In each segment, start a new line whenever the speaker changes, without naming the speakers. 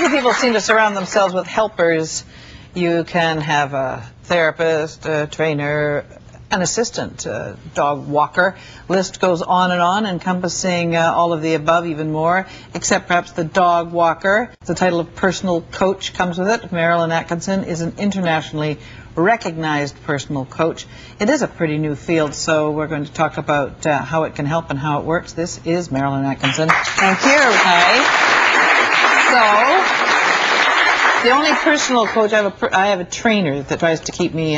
Many people seem to surround themselves with helpers. You can have a therapist, a trainer, an assistant, a dog walker. List goes on, encompassing all of the above, even more, except perhaps the dog walker. The title of personal coach comes with it. Marilyn Atkinson is an internationally recognized personal coach. It is a pretty new field, so we're going to talk about how it can help and how it works. This is Marilyn Atkinson.
Thank you.
Hi. So, the only personal coach, I have a trainer that tries to keep me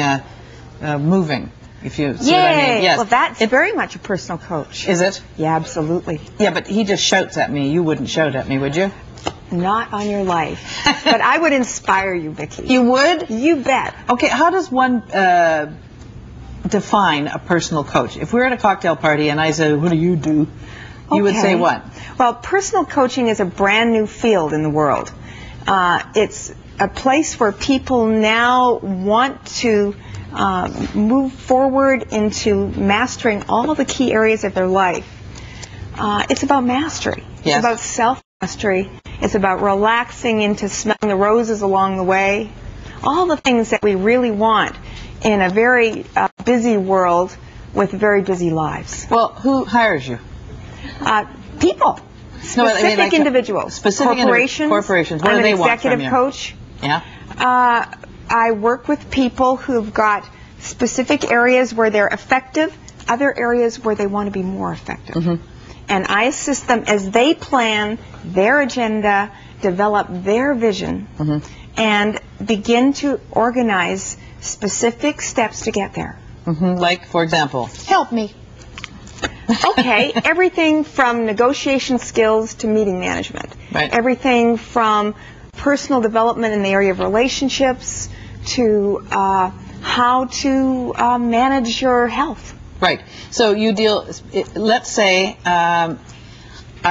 moving. If you see what I mean. Yes.
Well, that's very much a personal coach.
Is it?
Yeah, absolutely.
Yeah, but he just shouts at me. You wouldn't shout at me, would you?
Not on your life. But I would inspire you, Vicki.
You would?
You bet.
Okay, how does one define a personal coach? If we're at a cocktail party and I said, what do? You would say what?
Well, personal coaching is a brand new field in the world. It's a place where people now want to move forward into mastering all the key areas of their life. It's about mastery.
Yes.
It's about self-mastery. It's about relaxing into smelling the roses along the way. All the things that we really want in a very busy world with very busy lives.
Well, who hires you?
People. Specific individuals.
Specific corporations. Corporations. What do they want from you?
I'm an executive coach.
Yeah.
I work with people who've got specific areas where they're effective, other areas where they want to be more effective. Mm-hmm. And I assist them as they plan their agenda, develop their vision, mm-hmm. and begin to organize specific steps to get there.
Mm-hmm. Like, for example? Help me.
Okay, everything from negotiation skills to meeting management.
Right.
Everything from personal development in the area of relationships to how to manage your health.
Right. So you deal, let's say I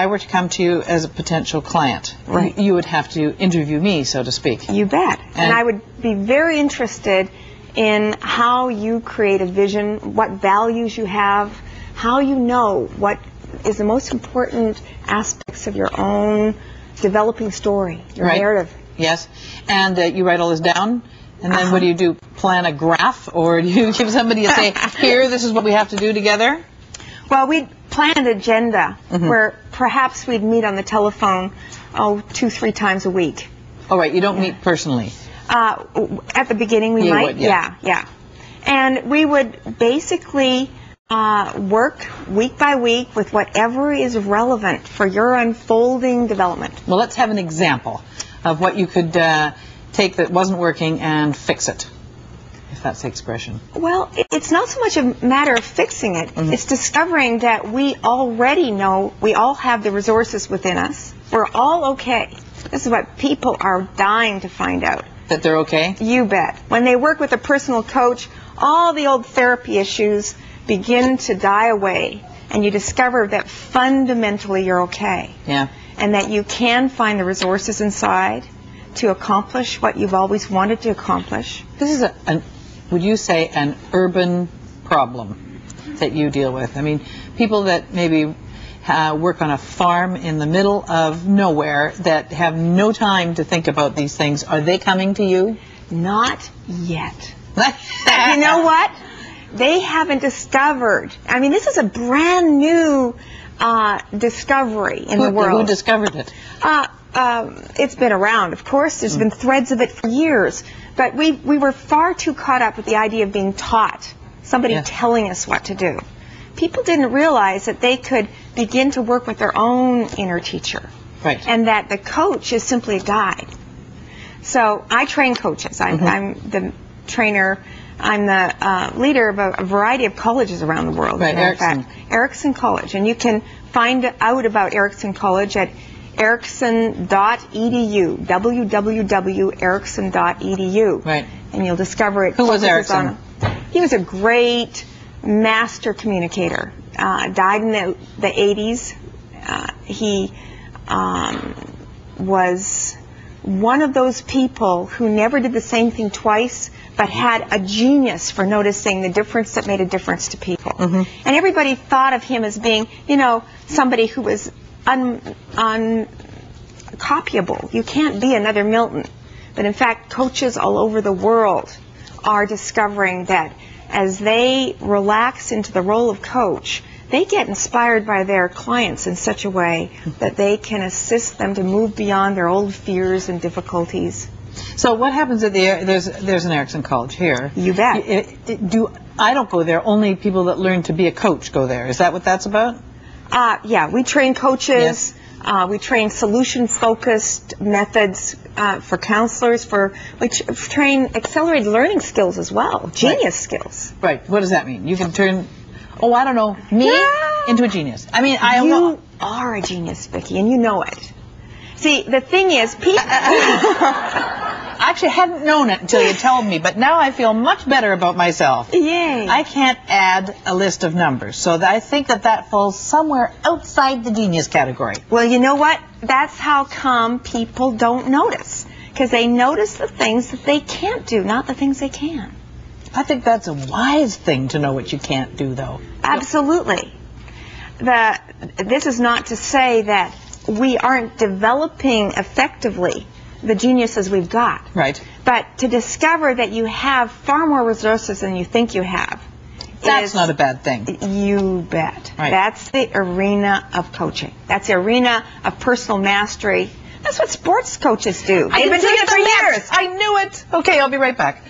were to come to you as a potential client.
Right.
You would have to interview me, so to speak.
You bet. And I would be very interested in how you create a vision, what values you have, how you know what is the most important aspects of your own developing story, your narrative.
Yes. And you write all this down? And then what do? Plan a graph? Or do you give somebody a say, here, this is what we have to do together?
Well, we'd plan an agenda where perhaps we'd meet on the telephone, 2-3 times a week.
Oh, right. You don't meet personally?
At the beginning, we might.
Would, yeah.
And we would basically work week by week with whatever is relevant for your unfolding development.
Well, let's have an example of what you could take that wasn't working and fix it, if that's the expression.
Well, it's not so much a matter of fixing it. Mm-hmm. It's discovering that we already know we all have the resources within us. We're all okay. This is what people are dying to find out.
That they're okay?
You bet. When they work with a personal coach, all the old therapy issues begin to die away, and you discover that fundamentally you're okay.
Yeah.
And that you can find the resources inside to accomplish what you've always wanted to accomplish.
This is would you say, an urban problem that you deal with? I mean, people that maybe work on a farm in the middle of nowhere that have no time to think about these things, are they coming to you?
Not yet. But you know what? They haven't discovered. I mean, this is a brand new discovery in the world.
Who discovered it?
It's been around, of course. There's been threads of it for years. But we were far too caught up with the idea of being taught, somebody telling us what to do. People didn't realize that they could begin to work with their own inner teacher.
Right.
And that the coach is simply a guide. So I train coaches. I'm the trainer. I'm the leader of a variety of colleges around the world.
Right, Erickson.
Erickson College. And you can find out about Erickson College at erickson.edu, www.erickson.edu. Right. And you'll discover it.
Who was Erickson?
He was a great master communicator. Died in the 80s. He was one of those people who never did the same thing twice, but had a genius for noticing the difference that made a difference to people. And everybody thought of him as being, you know, somebody who was copyable. You can't be another Milton. But in fact, coaches all over the world are discovering that as they relax into the role of coach, they get inspired by their clients in such a way that they can assist them to move beyond their old fears and difficulties.
So what happens at there's an Erickson College here.
You bet.
I don't go there. Only people that learn to be a coach go there. Is that what that's about?
Yeah, we train coaches.
Yes.
We train solution-focused methods for counselors. We train accelerated learning skills as well, genius skills.
Right. What does that mean? You can turn, I don't know, me into a genius. I mean,
You are a genius, Vicki, and you know it. See, the thing is, people...
I actually hadn't known it until you told me, but now I feel much better about myself.
Yay.
I can't add a list of numbers, so I think that falls somewhere outside the genius category.
Well, you know what? That's how come people don't notice. Because they notice the things that they can't do, not the things they can.
I think that's a wise thing to know what you can't do, though.
Absolutely. This is not to say that we aren't developing effectively the geniuses we've got.
Right.
But to discover that you have far more resources than you think you have.
That's not a bad thing.
You bet.
Right.
That's the arena of coaching. That's the arena of personal mastery. That's what sports coaches do. They've been doing it for years.
I knew it. Okay, I'll be right back.